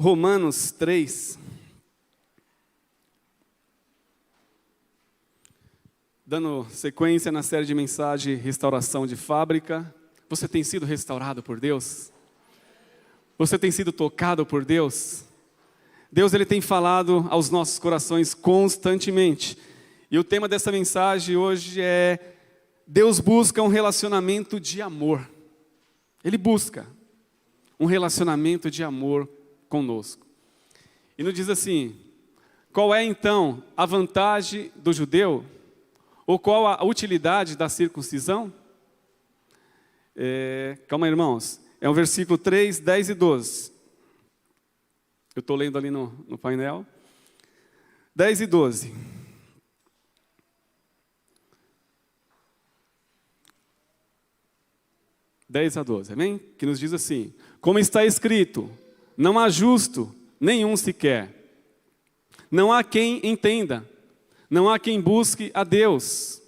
Romanos 3, dando sequência na série de mensagem Restauração de Fábrica. Você tem sido restaurado por Deus? Você tem sido tocado por Deus? Deus, Ele tem falado aos nossos corações constantemente. E o tema dessa mensagem hoje é: Deus busca um relacionamento de amor. Ele busca um relacionamento de amor conosco. E nos diz assim: qual é então a vantagem do judeu? Ou qual a utilidade da circuncisão? Calma aí, irmãos. É o versículo 3, 10 e 12. Eu estou lendo ali no painel. 10 e 12. (10 a 12), amém? Que nos diz assim: como está escrito, não há justo nenhum sequer. Não há quem entenda, não há quem busque a Deus.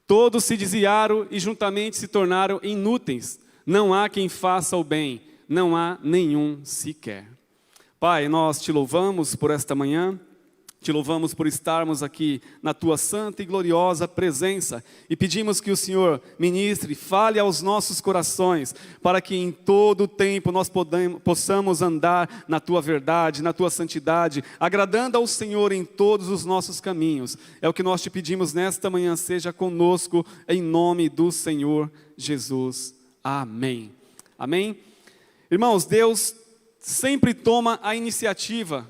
Todos se desviaram e juntamente se tornaram inúteis. Não há quem faça o bem, não há nenhum sequer. Pai, nós te louvamos por esta manhã. Te louvamos por estarmos aqui na Tua santa e gloriosa presença. E pedimos que o Senhor ministre, fale aos nossos corações, para que em todo o tempo nós possamos andar na Tua verdade, na Tua santidade, agradando ao Senhor em todos os nossos caminhos. É o que nós te pedimos nesta manhã, seja conosco, em nome do Senhor Jesus. Amém. Amém? Irmãos, Deus sempre toma a iniciativa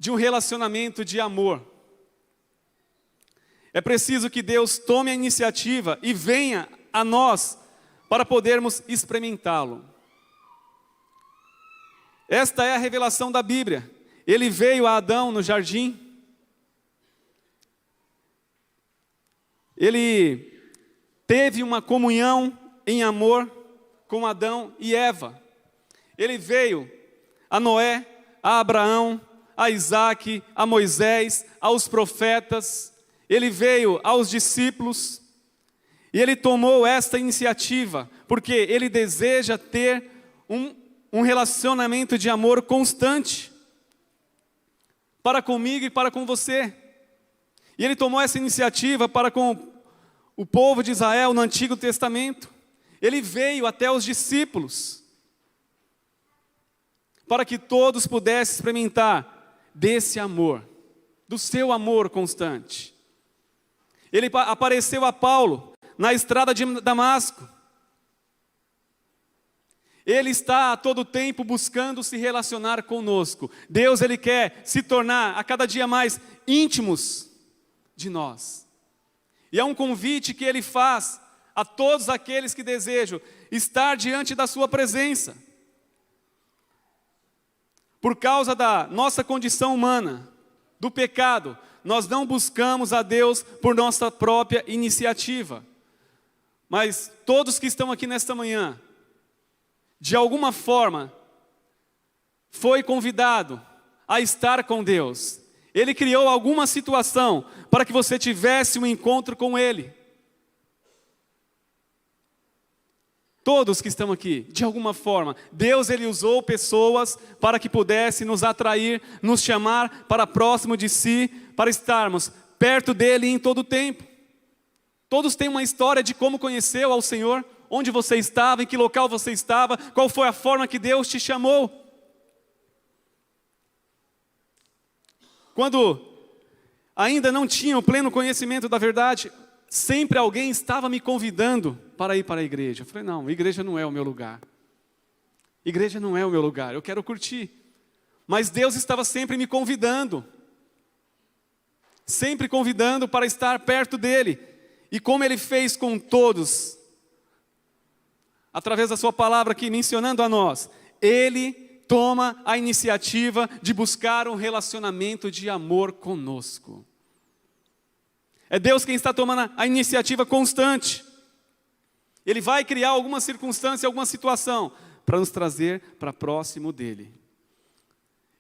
de um relacionamento de amor. É preciso que Deus tome a iniciativa e venha a nós para podermos experimentá-lo. Esta é a revelação da Bíblia. Ele veio a Adão no jardim. Ele teve uma comunhão em amor com Adão e Eva. Ele veio a Noé, a Abraão, a Isaac, a Moisés, aos profetas. Ele veio aos discípulos. E ele tomou esta iniciativa, porque ele deseja ter um relacionamento de amor constante, para comigo e para com você. E ele tomou essa iniciativa para com o povo de Israel no Antigo Testamento. Ele veio até os discípulos, para que todos pudessem experimentar desse amor, do seu amor constante. Ele apareceu a Paulo na estrada de Damasco. Ele está a todo tempo buscando se relacionar conosco. Deus, Ele quer se tornar a cada dia mais íntimos de nós. E é um convite que Ele faz a todos aqueles que desejam estar diante da sua presença. Por causa da nossa condição humana, do pecado, nós não buscamos a Deus por nossa própria iniciativa. Mas todos que estão aqui nesta manhã, de alguma forma, foi convidado a estar com Deus. Ele criou alguma situação para que você tivesse um encontro com Ele. Todos que estão aqui, de alguma forma, Deus, Ele usou pessoas para que pudesse nos atrair, nos chamar para próximo de si, para estarmos perto dEle em todo o tempo. Todos têm uma história de como conheceu ao Senhor, onde você estava, em que local você estava, qual foi a forma que Deus te chamou. Quando ainda não tinha o pleno conhecimento da verdade, sempre alguém estava me convidando para ir para a igreja. Eu falei: não, igreja não é o meu lugar. Igreja não é o meu lugar, eu quero curtir. Mas Deus estava sempre me convidando. Sempre convidando para estar perto dEle. E como Ele fez com todos, através da sua palavra aqui, mencionando a nós, Ele toma a iniciativa de buscar um relacionamento de amor conosco. É Deus quem está tomando a iniciativa constante. Ele vai criar alguma circunstância, alguma situação, para nos trazer para próximo dEle.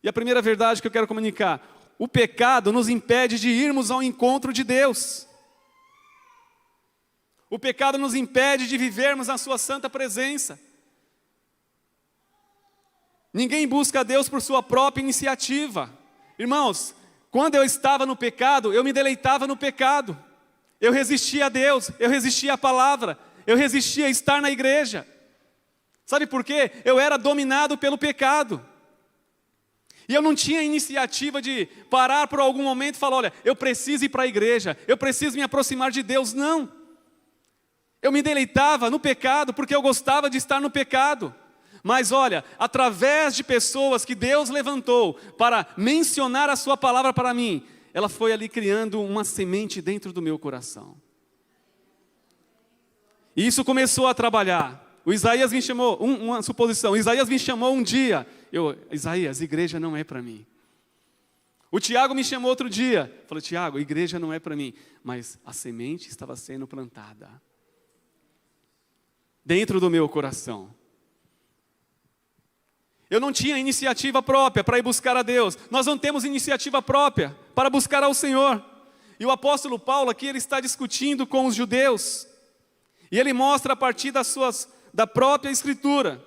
E a primeira verdade que eu quero comunicar: o pecado nos impede de irmos ao encontro de Deus. O pecado nos impede de vivermos na sua santa presença. Ninguém busca a Deus por sua própria iniciativa. Irmãos, quando eu estava no pecado, eu me deleitava no pecado. Eu resistia a Deus, eu resistia à palavra, eu resistia a estar na igreja. Sabe por quê? Eu era dominado pelo pecado. E eu não tinha iniciativa de parar por algum momento e falar, olha, eu preciso ir para a igreja, eu preciso me aproximar de Deus. Não. Eu me deleitava no pecado porque eu gostava de estar no pecado. Mas olha, através de pessoas que Deus levantou para mencionar a sua palavra para mim, ela foi ali criando uma semente dentro do meu coração. E isso começou a trabalhar. O Isaías me chamou, uma suposição, Isaías me chamou um dia. Isaías, igreja não é para mim. O Tiago me chamou outro dia. Falou, Tiago, igreja não é para mim. Mas a semente estava sendo plantada dentro do meu coração. Eu não tinha iniciativa própria para ir buscar a Deus. Nós não temos iniciativa própria para buscar ao Senhor. E o apóstolo Paulo aqui, ele está discutindo com os judeus. E ele mostra a partir da própria Escritura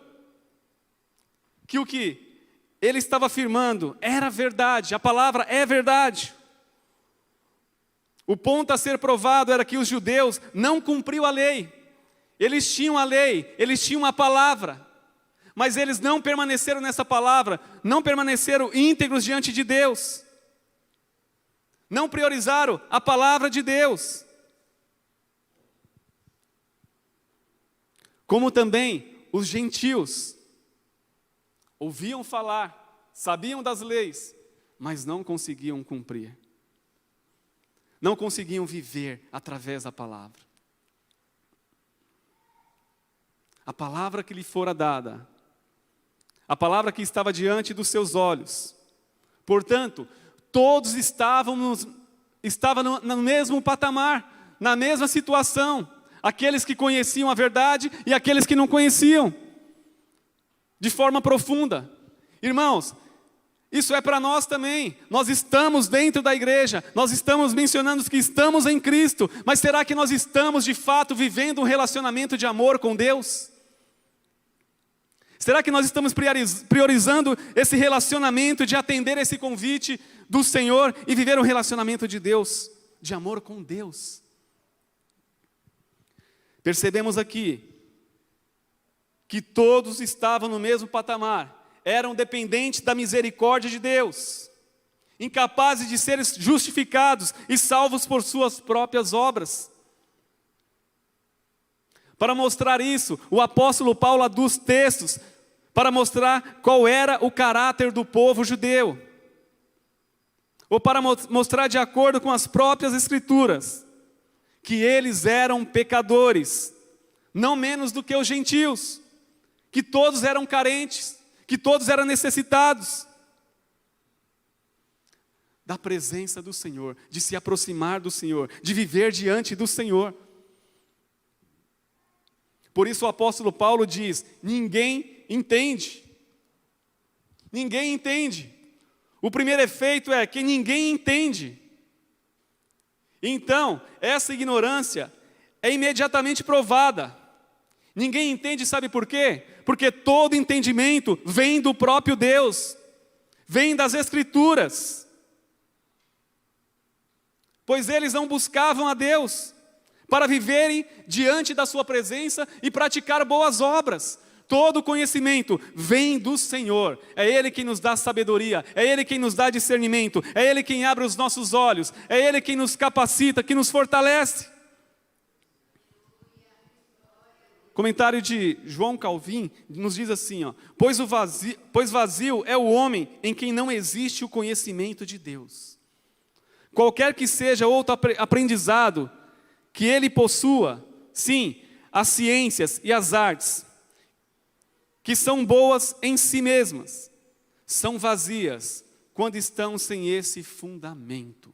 que o que ele estava afirmando era verdade. A palavra é verdade. O ponto a ser provado era que os judeus não cumpriam a lei. Eles tinham a lei, eles tinham a palavra. Mas eles não permaneceram nessa palavra, não permaneceram íntegros diante de Deus. Não priorizaram a palavra de Deus. Como também os gentios ouviam falar, sabiam das leis, mas não conseguiam cumprir. Não conseguiam viver através da palavra. A palavra que lhe fora dada, a palavra que estava diante dos seus olhos. Portanto, todos estavam no mesmo patamar, na mesma situação. Aqueles que conheciam a verdade e aqueles que não conheciam, de forma profunda. Irmãos, isso é para nós também. Nós estamos dentro da igreja, nós estamos mencionando que estamos em Cristo, mas será que nós estamos de fato vivendo um relacionamento de amor com Deus? Será que nós estamos priorizando esse relacionamento de atender esse convite do Senhor e viver um relacionamento de Deus, de amor com Deus? Percebemos aqui que todos estavam no mesmo patamar, eram dependentes da misericórdia de Deus, incapazes de serem justificados e salvos por suas próprias obras. Para mostrar isso, o apóstolo Paulo aduz textos para mostrar qual era o caráter do povo judeu, ou para mostrar de acordo com as próprias Escrituras, que eles eram pecadores, não menos do que os gentios, que todos eram carentes, que todos eram necessitados da presença do Senhor, de se aproximar do Senhor, de viver diante do Senhor. Por isso o apóstolo Paulo diz, ninguém entende. Ninguém entende. O primeiro efeito é que ninguém entende. Então, essa ignorância é imediatamente provada. Ninguém entende, sabe por quê? Porque todo entendimento vem do próprio Deus, vem das Escrituras. Pois eles não buscavam a Deus para viverem diante da sua presença e praticar boas obras. Todo conhecimento vem do Senhor. É Ele quem nos dá sabedoria, é Ele quem nos dá discernimento, é Ele quem abre os nossos olhos, é Ele quem nos capacita, que nos fortalece. Comentário de João Calvin nos diz assim, pois vazio é o homem em quem não existe o conhecimento de Deus. Qualquer que seja outro aprendizado que ele possua, sim, as ciências e as artes, que são boas em si mesmas, são vazias quando estão sem esse fundamento.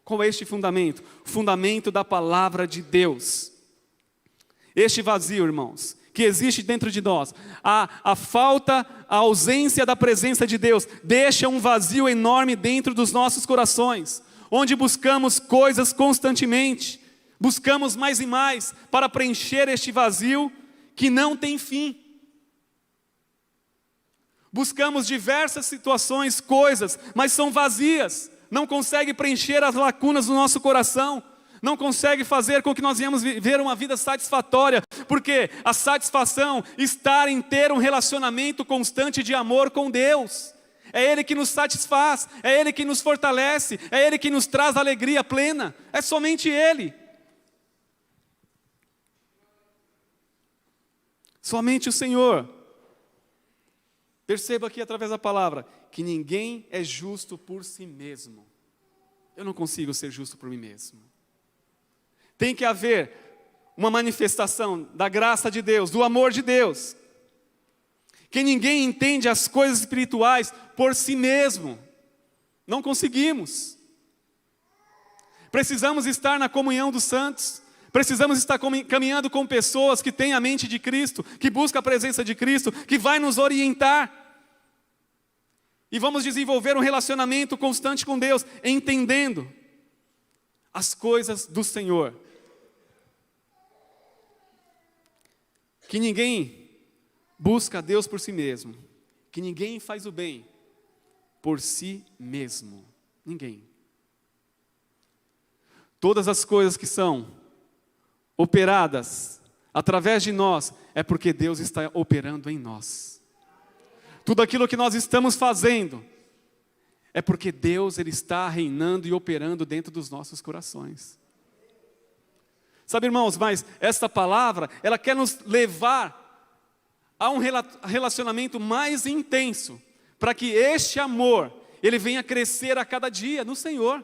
Qual é este fundamento? O fundamento da palavra de Deus. Este vazio, irmãos, que existe dentro de nós, a falta, a ausência da presença de Deus, deixa um vazio enorme dentro dos nossos corações, onde buscamos coisas constantemente, buscamos mais e mais para preencher este vazio que não tem fim. Buscamos diversas situações, coisas, mas são vazias. Não consegue preencher as lacunas do nosso coração. Não consegue fazer com que nós venhamos viver uma vida satisfatória. Porque a satisfação está em ter um relacionamento constante de amor com Deus. É Ele que nos satisfaz, é Ele que nos fortalece, é Ele que nos traz alegria plena. É somente Ele. Somente o Senhor. Perceba aqui através da palavra, que ninguém é justo por si mesmo. Eu não consigo ser justo por mim mesmo. Tem que haver uma manifestação da graça de Deus, do amor de Deus. Que ninguém entende as coisas espirituais por si mesmo. Não conseguimos. Precisamos estar na comunhão dos santos. Precisamos estar caminhando com pessoas que têm a mente de Cristo, que buscam a presença de Cristo, que vai nos orientar. E vamos desenvolver um relacionamento constante com Deus, entendendo as coisas do Senhor. Que ninguém busca a Deus por si mesmo. Que ninguém faz o bem por si mesmo. Ninguém. Todas as coisas que são operadas através de nós, é porque Deus está operando em nós. Tudo aquilo que nós estamos fazendo, é porque Deus ele está reinando e operando dentro dos nossos corações. Sabe, irmãos, mas essa palavra, ela quer nos levar a um relacionamento mais intenso, para que este amor, ele venha crescer a cada dia no Senhor.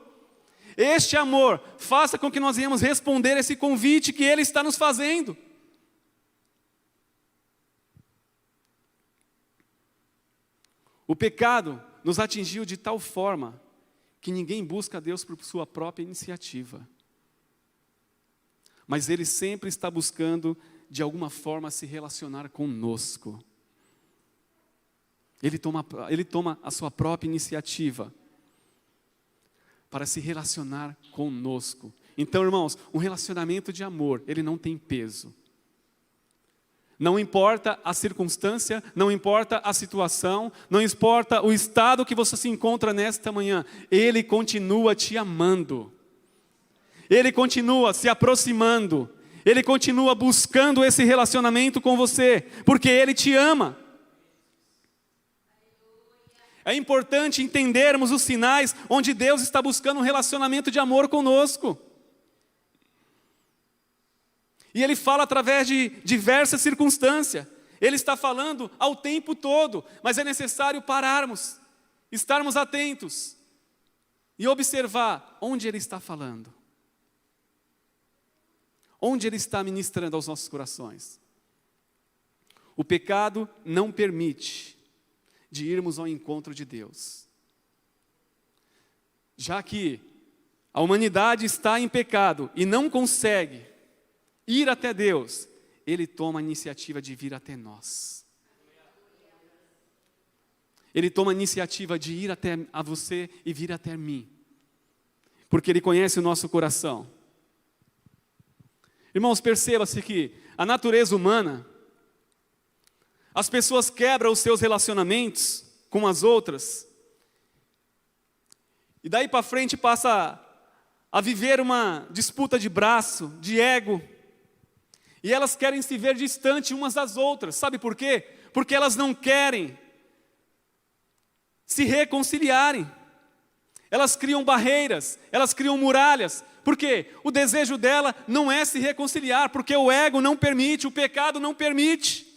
Este amor faça com que nós venhamos responder esse convite que Ele está nos fazendo. O pecado nos atingiu de tal forma que ninguém busca a Deus por sua própria iniciativa. Mas Ele sempre está buscando, de alguma forma, se relacionar conosco. Ele toma a sua própria iniciativa para se relacionar conosco. Então, irmãos, um relacionamento de amor, ele não tem peso. Não importa a circunstância, não importa a situação, não importa o estado que você se encontra nesta manhã, Ele continua te amando. Ele continua se aproximando. Ele continua buscando esse relacionamento com você, porque Ele te ama. É importante entendermos os sinais onde Deus está buscando um relacionamento de amor conosco. E Ele fala através de diversas circunstâncias. Ele está falando ao tempo todo, mas é necessário pararmos, estarmos atentos e observar onde Ele está falando. Onde Ele está ministrando aos nossos corações. O pecado não permite de irmos ao encontro de Deus. Já que a humanidade está em pecado e não consegue ir até Deus, Ele toma a iniciativa de vir até nós. Ele toma a iniciativa de ir até a você e vir até mim. Porque Ele conhece o nosso coração. Irmãos, perceba-se que a natureza humana, as pessoas quebram os seus relacionamentos com as outras, e daí para frente passa a viver uma disputa de braço, de ego, e elas querem se ver distante umas das outras. Sabe por quê? Porque elas não querem se reconciliarem. Elas criam barreiras, elas criam muralhas. Por quê? O desejo dela não é se reconciliar, porque o ego não permite, o pecado não permite.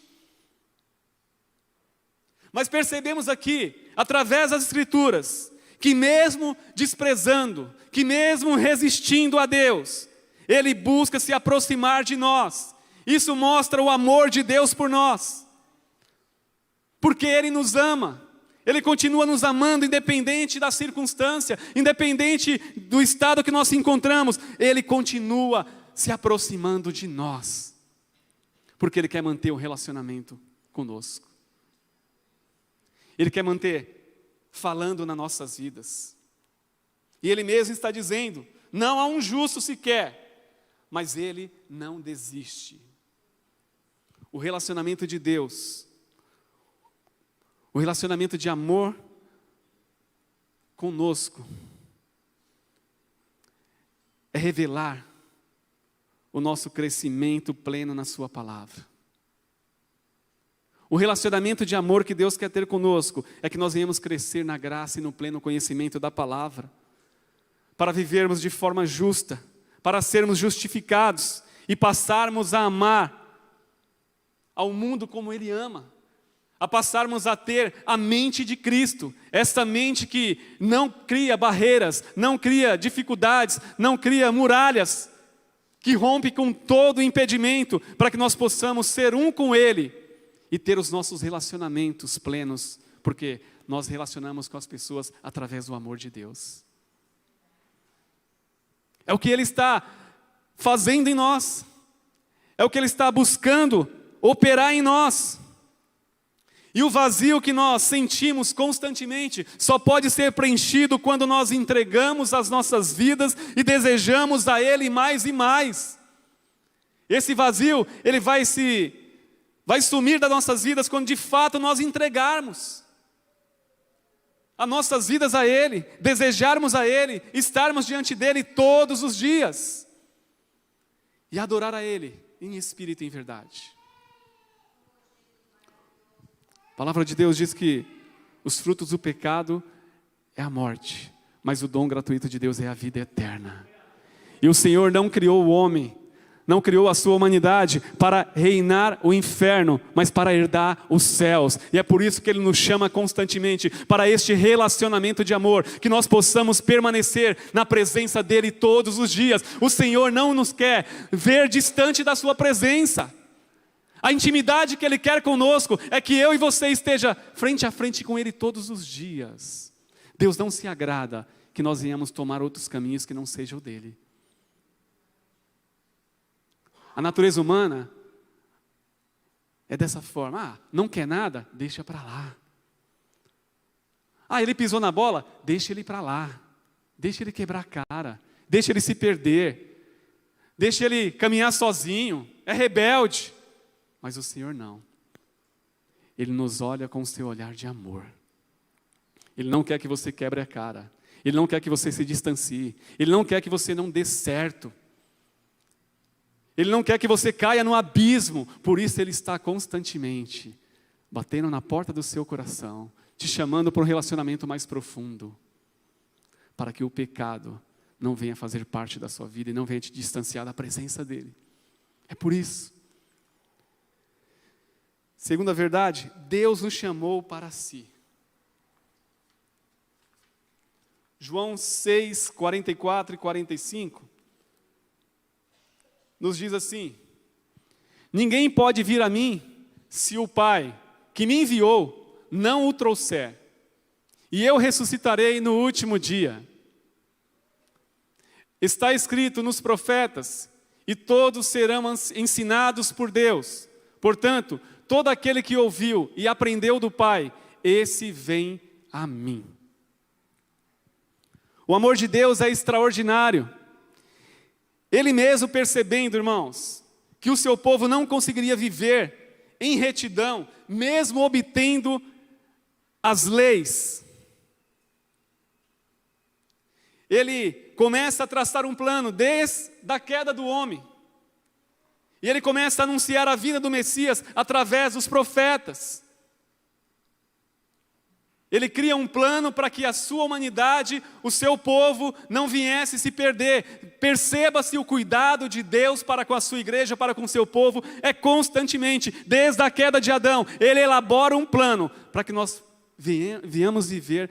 Mas percebemos aqui, através das Escrituras, que mesmo desprezando, que mesmo resistindo a Deus, Ele busca se aproximar de nós. Isso mostra o amor de Deus por nós. Porque Ele nos ama. Ele continua nos amando, independente da circunstância, independente do estado que nós nos encontramos. Ele continua se aproximando de nós. Porque Ele quer manter o relacionamento conosco. Ele quer manter falando nas nossas vidas. E Ele mesmo está dizendo, não há um justo sequer, mas Ele não desiste. O relacionamento de Deus, O relacionamento de amor conosco é revelar o nosso crescimento pleno na sua palavra. O relacionamento de amor que Deus quer ter conosco é que nós venhamos crescer na graça e no pleno conhecimento da palavra, para vivermos de forma justa, para sermos justificados e passarmos a amar ao mundo como Ele ama, a passarmos a ter a mente de Cristo, esta mente que não cria barreiras, não cria dificuldades, não cria muralhas, que rompe com todo o impedimento, para que nós possamos ser um com Ele e ter os nossos relacionamentos plenos, porque nós relacionamos com as pessoas através do amor de Deus. É o que Ele está fazendo em nós, é o que Ele está buscando operar em nós. E o vazio que nós sentimos constantemente só pode ser preenchido quando nós entregamos as nossas vidas e desejamos a Ele mais e mais. Esse vazio, ele vai sumir das nossas vidas quando de fato nós entregarmos as nossas vidas a Ele, desejarmos a Ele, estarmos diante dEle todos os dias e adorar a Ele em espírito e em verdade. A palavra de Deus diz que os frutos do pecado é a morte, mas o dom gratuito de Deus é a vida eterna. E o Senhor não criou o homem, não criou a sua humanidade para reinar o inferno, mas para herdar os céus. E é por isso que Ele nos chama constantemente para este relacionamento de amor, que nós possamos permanecer na presença dEle todos os dias. O Senhor não nos quer ver distante da sua presença. A intimidade que Ele quer conosco é que eu e você esteja frente a frente com Ele todos os dias. Deus não se agrada que nós venhamos tomar outros caminhos que não sejam o dEle. A natureza humana é dessa forma. Não quer nada? Deixa para lá. Ele pisou na bola? Deixa ele para lá. Deixa ele quebrar a cara. Deixa ele se perder. Deixa ele caminhar sozinho. É rebelde. Mas o Senhor não. Ele nos olha com o seu olhar de amor. Ele não quer que você quebre a cara. Ele não quer que você se distancie. Ele não quer que você não dê certo. Ele não quer que você caia no abismo. Por isso Ele está constantemente batendo na porta do seu coração, te chamando para um relacionamento mais profundo, para que o pecado não venha fazer parte da sua vida e não venha te distanciar da presença dEle. É por isso. Segunda verdade, Deus nos chamou para si. João 6, 44 e 45, nos diz assim: ninguém pode vir a mim, se o Pai, que me enviou, não o trouxer, e eu ressuscitarei no último dia. Está escrito nos profetas, e todos serão ensinados por Deus. Portanto, todo aquele que ouviu e aprendeu do Pai, esse vem a mim. O amor de Deus é extraordinário. Ele mesmo percebendo, irmãos, que o seu povo não conseguiria viver em retidão, mesmo obtendo as leis. Ele começa a traçar um plano desde a queda do homem. E ele começa a anunciar a vinda do Messias através dos profetas. Ele cria um plano para que a sua humanidade, o seu povo, não viesse se perder. Perceba-se o cuidado de Deus para com a sua igreja, para com o seu povo, é constantemente, desde a queda de Adão. Ele elabora um plano para que nós venhamos viver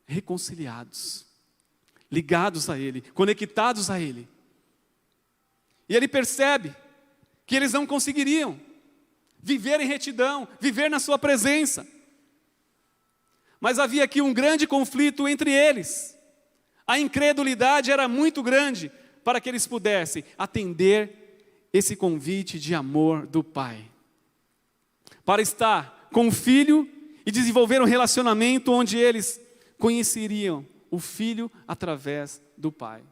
reconciliados, ligados a Ele, conectados a Ele. E Ele percebe que eles não conseguiriam viver em retidão, viver na sua presença. Mas havia aqui um grande conflito entre eles. A incredulidade era muito grande para que eles pudessem atender esse convite de amor do Pai. Para estar com o Filho e desenvolver um relacionamento onde eles conheceriam o Filho através do Pai.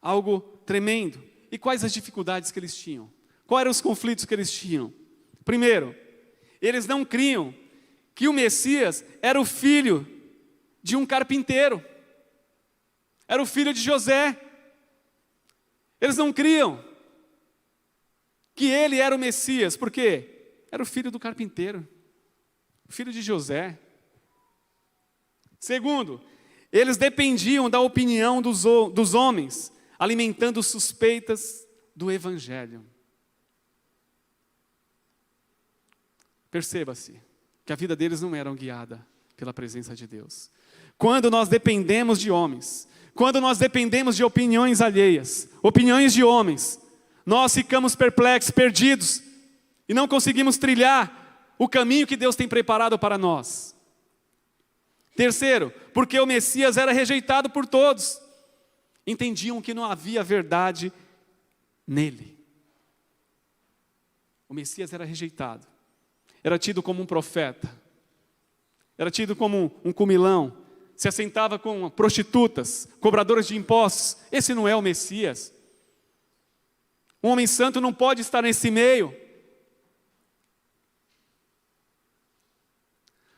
Algo tremendo. E quais as dificuldades que eles tinham? Quais eram os conflitos que eles tinham? Primeiro, eles não criam que o Messias era o filho de um carpinteiro, era o filho de José. Eles não criam que ele era o Messias, porque era o filho do carpinteiro, o filho de José. Segundo, eles dependiam da opinião dos homens, alimentando suspeitas do Evangelho. Perceba-se que a vida deles não era guiada pela presença de Deus. Quando nós dependemos de homens, quando nós dependemos de opiniões alheias, opiniões de homens, nós ficamos perplexos, perdidos, e não conseguimos trilhar o caminho que Deus tem preparado para nós. Terceiro, porque o Messias era rejeitado por todos. Entendiam que não havia verdade nele. O Messias era rejeitado. Era tido como um profeta. Era tido como um comilão. Se assentava com prostitutas, cobradoras de impostos. Esse não é o Messias. Um homem santo não pode estar nesse meio.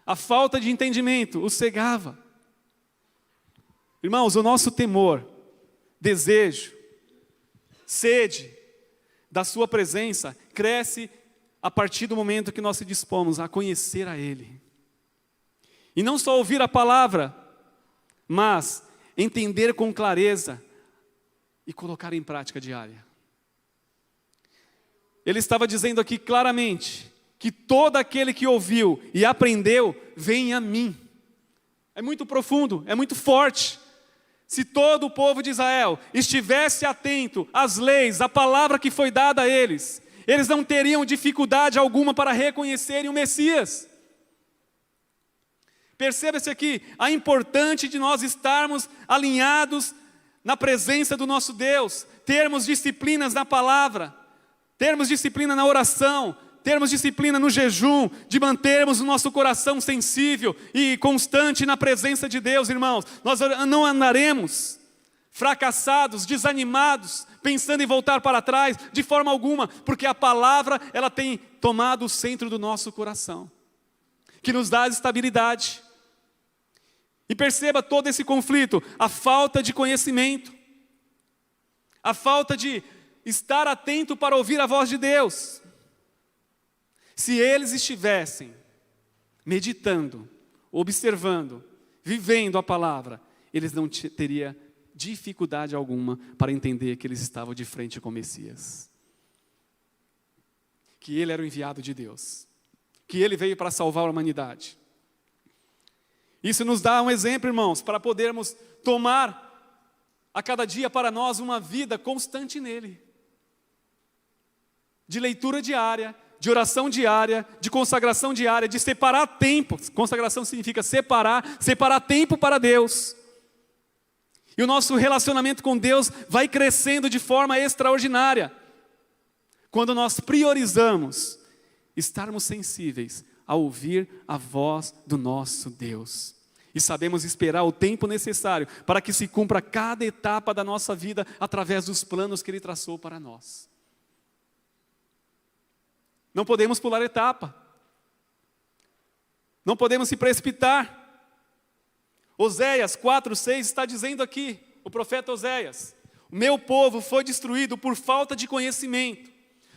A falta de entendimento o cegava. Irmãos, o nosso temor, desejo, sede da sua presença cresce a partir do momento que nós se dispomos a conhecer a Ele. E não só ouvir a palavra, mas entender com clareza e colocar em prática diária. Ele estava dizendo aqui claramente que todo aquele que ouviu e aprendeu, vem a mim. É muito profundo, é muito forte. Se todo o povo de Israel estivesse atento às leis, à palavra que foi dada a eles, eles não teriam dificuldade alguma para reconhecerem o Messias. Perceba-se aqui a importância de nós estarmos alinhados na presença do nosso Deus, termos disciplinas na palavra, termos disciplina na oração, termos disciplina no jejum, de mantermos o nosso coração sensível e constante na presença de Deus, irmãos. Nós não andaremos fracassados, desanimados, pensando em voltar para trás, de forma alguma, porque a palavra, ela tem tomado o centro do nosso coração, que nos dá estabilidade. E perceba todo esse conflito, a falta de conhecimento, a falta de estar atento para ouvir a voz de Deus. Se eles estivessem meditando, observando, vivendo a palavra, eles não teriam dificuldade alguma para entender que eles estavam de frente com o Messias. Que ele era o enviado de Deus. Que ele veio para salvar a humanidade. Isso nos dá um exemplo, irmãos, para podermos tomar a cada dia para nós uma vida constante nele. De leitura diária, de oração diária, de consagração diária, de separar tempo. Consagração significa separar tempo para Deus. E o nosso relacionamento com Deus vai crescendo de forma extraordinária, quando nós priorizamos estarmos sensíveis a ouvir a voz do nosso Deus. E sabemos esperar o tempo necessário para que se cumpra cada etapa da nossa vida através dos planos que Ele traçou para nós. Não podemos pular etapa. Não podemos se precipitar. Oséias 4:6 está dizendo aqui, o profeta Oséias: o meu povo foi destruído por falta de conhecimento.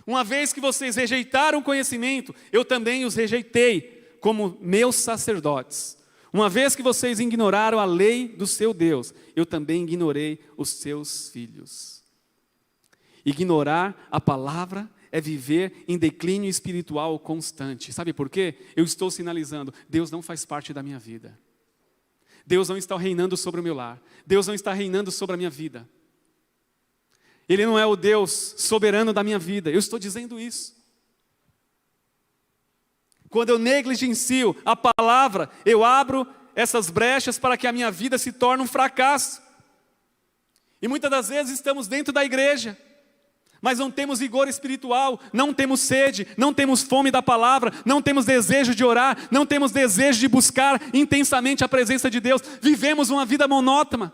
Uma vez que vocês rejeitaram o conhecimento, eu também os rejeitei como meus sacerdotes. Uma vez que vocês ignoraram a lei do seu Deus, eu também ignorei os seus filhos. Ignorar a palavra é viver em declínio espiritual constante. Sabe por quê? Eu estou sinalizando, Deus não faz parte da minha vida. Deus não está reinando sobre o meu lar. Deus não está reinando sobre a minha vida. Ele não é o Deus soberano da minha vida. Eu estou dizendo isso. Quando eu negligencio a palavra, eu abro essas brechas para que a minha vida se torne um fracasso. E muitas das vezes estamos dentro da igreja, mas não temos vigor espiritual, não temos sede, não temos fome da palavra, não temos desejo de orar, não temos desejo de buscar intensamente a presença de Deus. Vivemos uma vida monótona,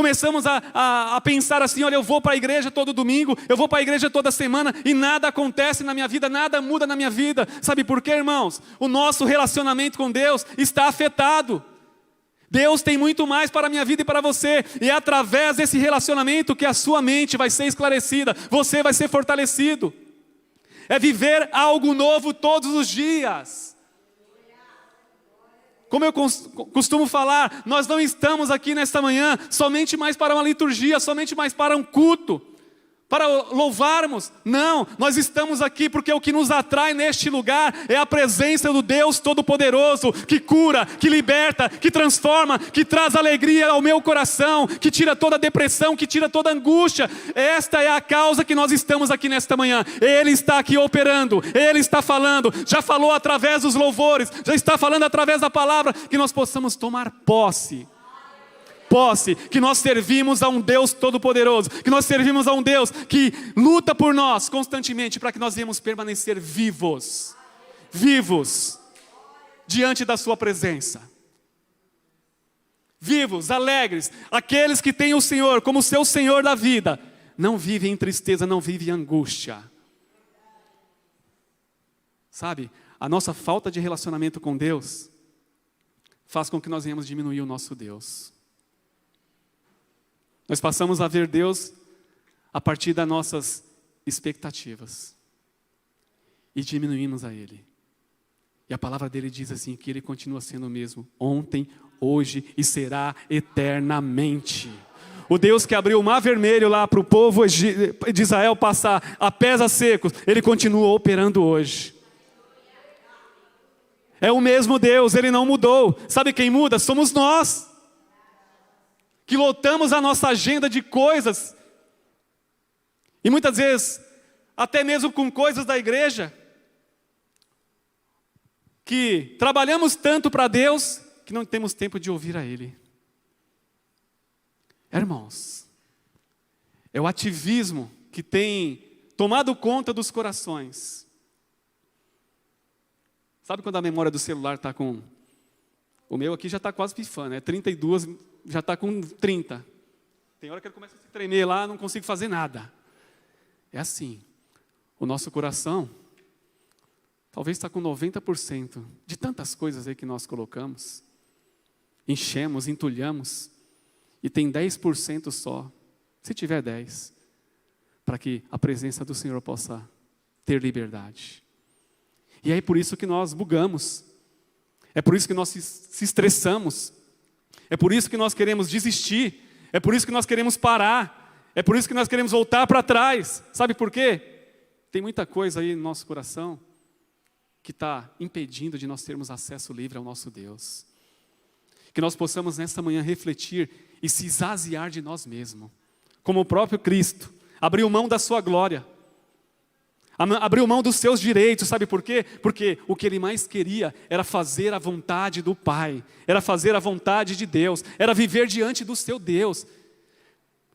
Começamos a pensar assim, olha, eu vou para a igreja todo domingo, eu vou para a igreja toda semana e nada acontece na minha vida, nada muda na minha vida. Sabe por quê, irmãos? O nosso relacionamento com Deus está afetado. Deus tem muito mais para a minha vida e para você. E é através desse relacionamento que a sua mente vai ser esclarecida, você vai ser fortalecido. É viver algo novo todos os dias. Como eu costumo falar, nós não estamos aqui nesta manhã somente mais para uma liturgia, somente mais para um culto, para louvarmos. Não, nós estamos aqui porque o que nos atrai neste lugar é a presença do Deus Todo-Poderoso, que cura, que liberta, que transforma, que traz alegria ao meu coração, que tira toda a depressão, que tira toda a angústia. Esta é a causa que nós estamos aqui nesta manhã. Ele está aqui operando, Ele está falando, já falou através dos louvores, já está falando através da palavra, que nós possamos tomar posse, que nós servimos a um Deus Todo-Poderoso, que nós servimos a um Deus que luta por nós constantemente, para que nós venhamos permanecer vivos, diante da sua presença. Vivos, alegres, aqueles que têm o Senhor como seu Senhor da vida, não vivem em tristeza, não vivem em angústia. Sabe, a nossa falta de relacionamento com Deus faz com que nós venhamos diminuir o nosso Deus. Nós passamos a ver Deus a partir das nossas expectativas e diminuímos a Ele. E a palavra dele diz assim, que Ele continua sendo o mesmo, ontem, hoje e será eternamente. O Deus que abriu o mar vermelho lá para o povo de Israel passar a pés secos, Ele continua operando hoje. É o mesmo Deus, Ele não mudou. Sabe quem muda? Somos nós, que lotamos a nossa agenda de coisas, e muitas vezes, até mesmo com coisas da igreja, que trabalhamos tanto para Deus, que não temos tempo de ouvir a Ele. Irmãos, é o ativismo que tem tomado conta dos corações. Sabe quando a memória do celular está com... O meu aqui já está quase pifando, 32, já está com 30. Tem hora que ele começa a se tremer lá, não consigo fazer nada. É assim, o nosso coração talvez está com 90% de tantas coisas aí que nós colocamos, enchemos, entulhamos, e tem 10% só, se tiver 10%, para que a presença do Senhor possa ter liberdade. E é por isso que nós bugamos, é por isso que nós se estressamos, é por isso que nós queremos desistir, é por isso que nós queremos parar, é por isso que nós queremos voltar para trás. Sabe por quê? Tem muita coisa aí no nosso coração que está impedindo de nós termos acesso livre ao nosso Deus. Que nós possamos nesta manhã refletir e se esvaziar de nós mesmos, como o próprio Cristo, abriu mão da sua glória, abriu mão dos seus direitos. Sabe por quê? Porque o que Ele mais queria era fazer a vontade do Pai, era fazer a vontade de Deus, era viver diante do seu Deus.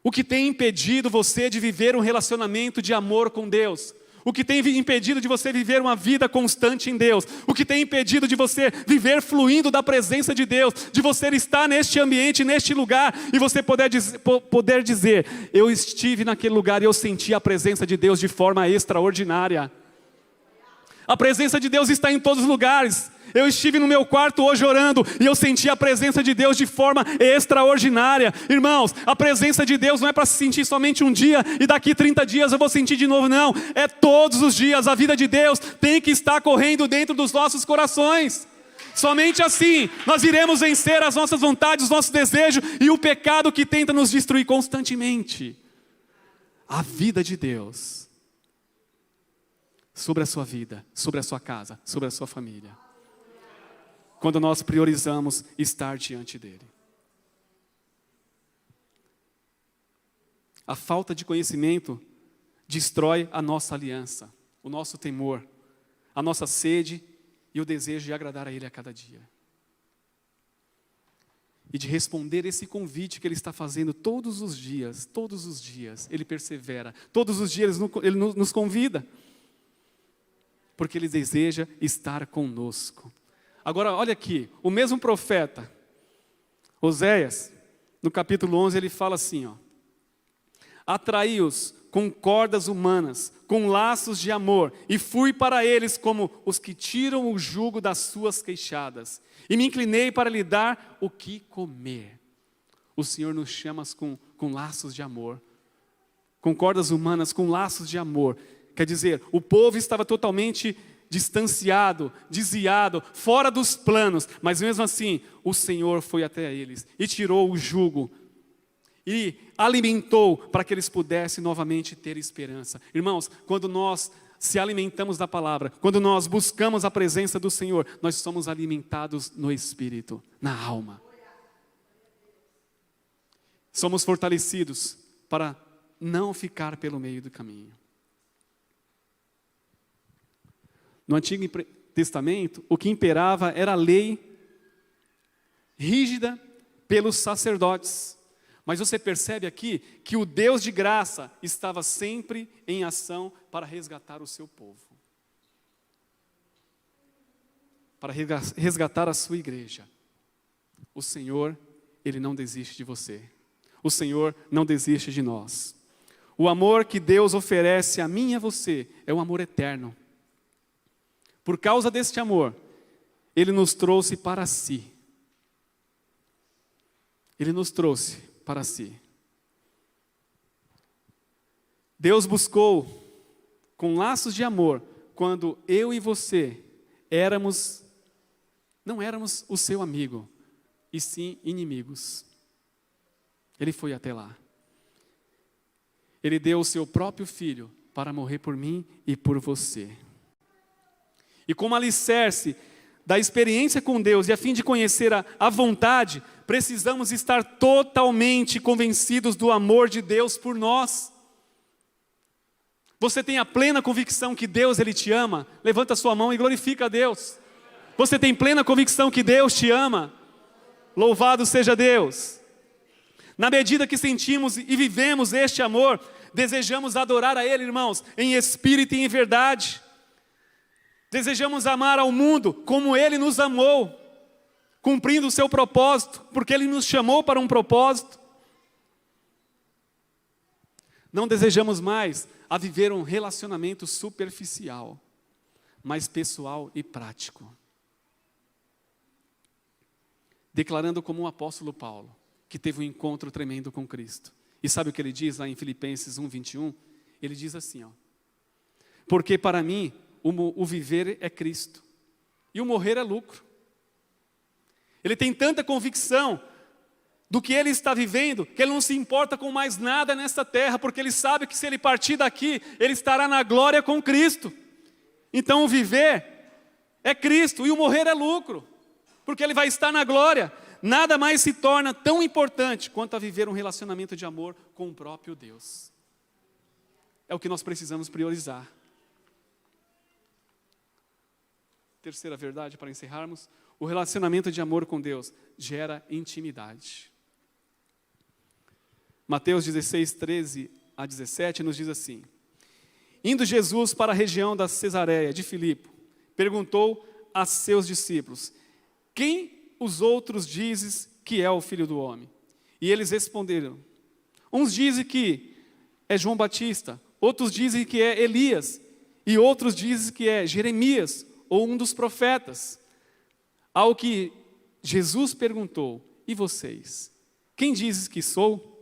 O que tem impedido você de viver um relacionamento de amor com Deus? O que tem impedido de você viver uma vida constante em Deus? O que tem impedido de você viver fluindo da presença de Deus? De você estar neste ambiente, neste lugar, e você poder dizer, eu estive naquele lugar e eu senti a presença de Deus de forma extraordinária. A presença de Deus está em todos os lugares. Eu estive no meu quarto hoje orando e eu senti a presença de Deus de forma extraordinária. Irmãos, a presença de Deus não é para se sentir somente um dia e daqui 30 dias eu vou sentir de novo, não. É todos os dias. A vida de Deus tem que estar correndo dentro dos nossos corações. Somente assim nós iremos vencer as nossas vontades, os nossos desejos e o pecado que tenta nos destruir constantemente. A vida de Deus sobre a sua vida, sobre a sua casa, sobre a sua família. Quando nós priorizamos estar diante dEle. A falta de conhecimento destrói a nossa aliança, o nosso temor, a nossa sede e o desejo de agradar a Ele a cada dia. E de responder esse convite que Ele está fazendo todos os dias, Ele persevera, todos os dias Ele nos convida, porque Ele deseja estar conosco. Agora, olha aqui, o mesmo profeta, Oséias, no capítulo 11, ele fala assim, ó: atraí-os com cordas humanas, com laços de amor, e fui para eles como os que tiram o jugo das suas queixadas, e me inclinei para lhe dar o que comer. O Senhor nos chama com laços de amor, com cordas humanas, com laços de amor. Quer dizer, o povo estava totalmente distanciado, desviado, fora dos planos, mas mesmo assim, o Senhor foi até eles e tirou o jugo e alimentou para que eles pudessem novamente ter esperança. Irmãos, quando nós se alimentamos da palavra, quando nós buscamos a presença do Senhor, nós somos alimentados no Espírito, na alma. Somos fortalecidos para não ficar pelo meio do caminho. No Antigo Testamento, o que imperava era a lei rígida pelos sacerdotes. Mas você percebe aqui que o Deus de graça estava sempre em ação para resgatar o seu povo. Para resgatar a sua igreja. O Senhor, Ele não desiste de você. O Senhor não desiste de nós. O amor que Deus oferece a mim e a você é um amor eterno. Por causa deste amor, Ele nos trouxe para si. Ele nos trouxe para si. Deus buscou com laços de amor quando eu e você não éramos o seu amigo, e sim inimigos. Ele foi até lá. Ele deu o seu próprio filho para morrer por mim e por você. E como alicerce da experiência com Deus e a fim de conhecer a vontade, precisamos estar totalmente convencidos do amor de Deus por nós. Você tem a plena convicção que Deus, Ele te ama? Levanta a sua mão e glorifica a Deus. Você tem plena convicção que Deus te ama? Louvado seja Deus. Na medida que sentimos e vivemos este amor, desejamos adorar a Ele, irmãos, em espírito e em verdade. Desejamos amar ao mundo como Ele nos amou, cumprindo o seu propósito, porque Ele nos chamou para um propósito. Não desejamos mais a viver um relacionamento superficial, mas pessoal e prático. Declarando como o apóstolo Paulo, que teve um encontro tremendo com Cristo. E sabe o que ele diz lá em Filipenses 1:21? Ele diz assim, ó: porque para mim o viver é Cristo, e o morrer é lucro. Ele tem tanta convicção do que ele está vivendo, que ele não se importa com mais nada nesta terra, porque ele sabe que se ele partir daqui, ele estará na glória com Cristo. Então o viver é Cristo, e o morrer é lucro, porque ele vai estar na glória. Nada mais se torna tão importante quanto a viver um relacionamento de amor com o próprio Deus. É o que nós precisamos priorizar. Terceira verdade, para encerrarmos: o relacionamento de amor com Deus gera intimidade. Mateus 16:13-17 nos diz assim: indo Jesus para a região da Cesareia de Filipe, perguntou a seus discípulos: quem os outros dizes que é o Filho do Homem? E eles responderam: uns dizem que é João Batista, outros dizem que é Elias, e outros dizem que é Jeremias, ou um dos profetas. Ao que Jesus perguntou: e vocês? Quem dizes que sou?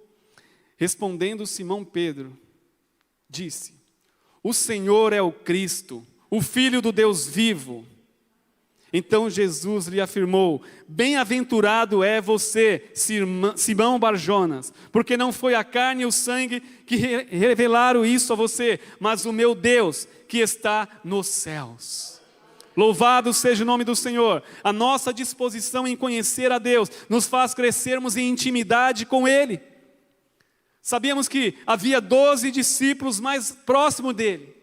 Respondendo Simão Pedro, disse: o Senhor é o Cristo, o Filho do Deus vivo. Então Jesus lhe afirmou: bem-aventurado é você, Simão Barjonas, porque não foi a carne e o sangue que revelaram isso a você, mas o meu Deus que está nos céus. Louvado seja o nome do Senhor. A nossa disposição em conhecer a Deus nos faz crescermos em intimidade com Ele. Sabíamos que havia 12 discípulos mais próximos dele.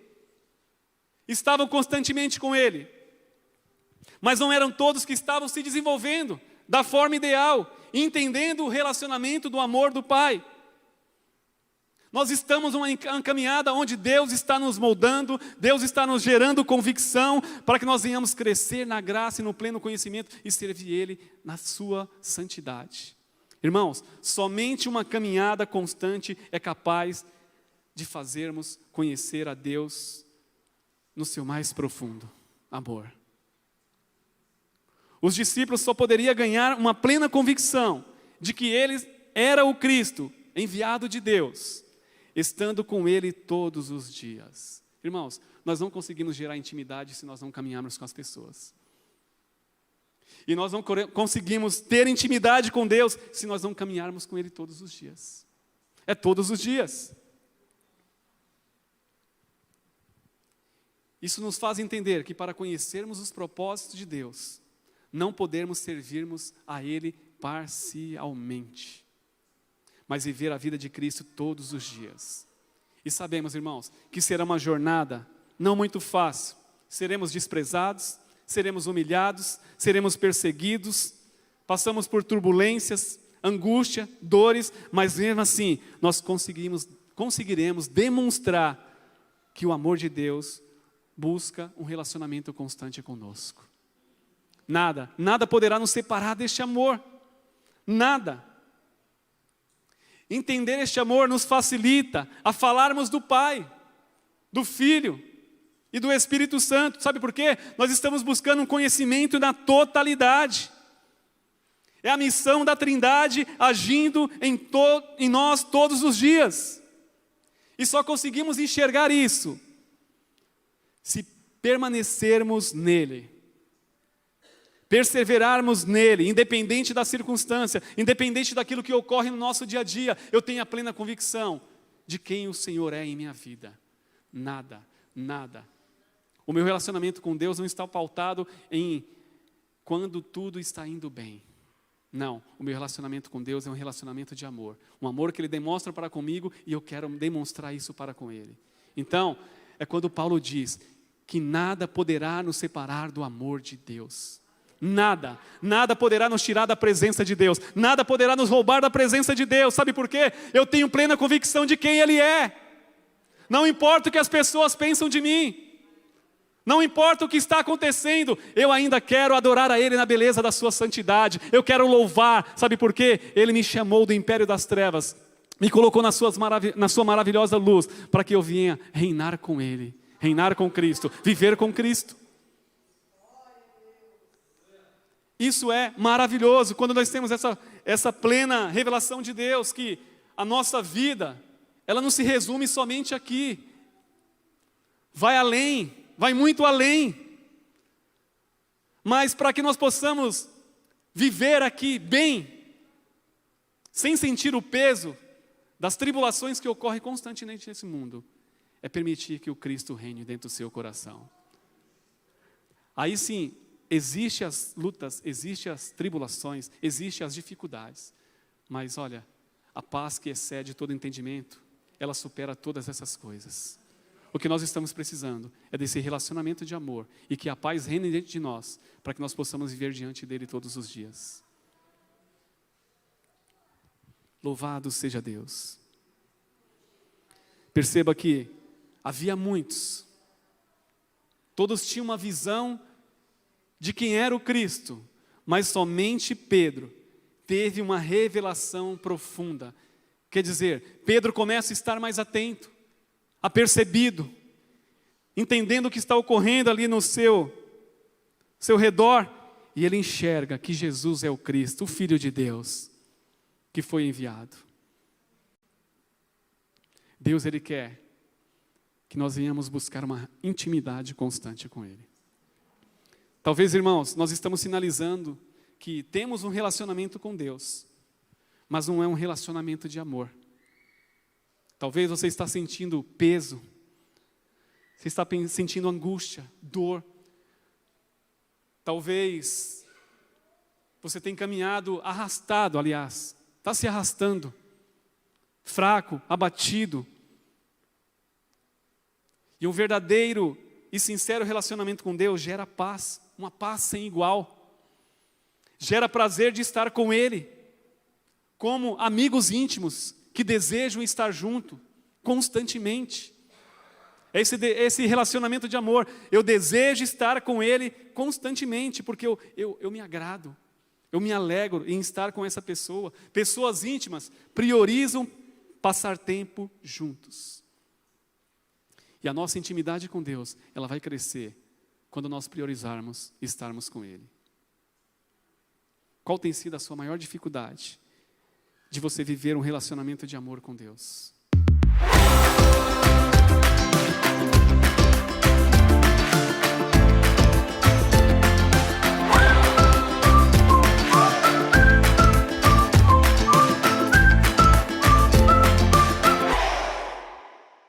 Estavam constantemente com Ele. Mas não eram todos que estavam se desenvolvendo da forma ideal, entendendo o relacionamento do amor do Pai. Nós estamos numa caminhada onde Deus está nos moldando, Deus está nos gerando convicção para que nós venhamos crescer na graça e no pleno conhecimento e servir Ele na sua santidade. Irmãos, somente uma caminhada constante é capaz de fazermos conhecer a Deus no seu mais profundo amor. Os discípulos só poderiam ganhar uma plena convicção de que Ele era o Cristo, enviado de Deus, estando com Ele todos os dias. Irmãos, nós não conseguimos gerar intimidade se nós não caminharmos com as pessoas. E nós não conseguimos ter intimidade com Deus se nós não caminharmos com Ele todos os dias. É todos os dias. Isso nos faz entender que para conhecermos os propósitos de Deus, não podemos servirmos a Ele parcialmente, mas viver a vida de Cristo todos os dias. E sabemos, irmãos, que será uma jornada não muito fácil. Seremos desprezados, seremos humilhados, seremos perseguidos, passamos por turbulências, angústia, dores, mas mesmo assim, nós conseguiremos demonstrar que o amor de Deus busca um relacionamento constante conosco. Nada poderá nos separar deste amor. Nada. Entender este amor nos facilita a falarmos do Pai, do Filho e do Espírito Santo. Sabe por quê? Nós estamos buscando um conhecimento na totalidade. É a missão da Trindade agindo em nós todos os dias. E só conseguimos enxergar isso se permanecermos nele. Perseverarmos nele, independente da circunstância, independente daquilo que ocorre no nosso dia a dia, eu tenho a plena convicção de quem o Senhor é em minha vida. Nada. O meu relacionamento com Deus não está pautado em quando tudo está indo bem. Não, o meu relacionamento com Deus é um relacionamento de amor. Um amor que Ele demonstra para comigo e eu quero demonstrar isso para com Ele. Então, é quando Paulo diz que nada poderá nos separar do amor de Deus. Nada poderá nos tirar da presença de Deus. Nada poderá nos roubar da presença de Deus. Sabe por quê? Eu tenho plena convicção de quem Ele é. Não importa o que as pessoas pensam de mim. Não importa o que está acontecendo, eu ainda quero adorar a Ele na beleza da sua santidade. Eu quero louvar. Sabe por quê? Ele me chamou do império das trevas, me colocou na sua maravilhosa luz, para que eu venha reinar com Ele, reinar com Cristo, viver com Cristo. Isso é maravilhoso, quando nós temos essa plena revelação de Deus, que a nossa vida, ela não se resume somente aqui. Vai além, vai muito além. Mas para que nós possamos viver aqui bem, sem sentir o peso das tribulações que ocorrem constantemente nesse mundo, é permitir que o Cristo reine dentro do seu coração. Aí sim, existem as lutas, existem as tribulações, existem as dificuldades. Mas olha, a paz que excede todo entendimento, ela supera todas essas coisas. O que nós estamos precisando é desse relacionamento de amor e que a paz reine dentro de nós, para que nós possamos viver diante dele todos os dias. Louvado seja Deus. Perceba que havia muitos, todos tinham uma visão de quem era o Cristo, mas somente Pedro teve uma revelação profunda. Quer dizer, Pedro começa a estar mais atento, apercebido, entendendo o que está ocorrendo ali no seu redor, e ele enxerga que Jesus é o Cristo, o Filho de Deus, que foi enviado. Deus, Ele quer que nós venhamos buscar uma intimidade constante com Ele. Talvez, irmãos, nós estamos sinalizando que temos um relacionamento com Deus, mas não é um relacionamento de amor. Talvez você está sentindo peso, você está sentindo angústia, dor. Talvez você tenha caminhado arrastado, aliás, está se arrastando, fraco, abatido. E um verdadeiro e sincero relacionamento com Deus gera paz, uma paz sem igual. Gera prazer de estar com Ele, como amigos íntimos que desejam estar junto constantemente. Esse relacionamento de amor, eu desejo estar com Ele constantemente, porque eu me agrado, Eu me alegro em estar com essa pessoa. Pessoas íntimas priorizam passar tempo juntos. E a nossa intimidade com Deus, ela vai crescer quando nós priorizarmos estarmos com Ele. Qual tem sido a sua maior dificuldade de você viver um relacionamento de amor com Deus?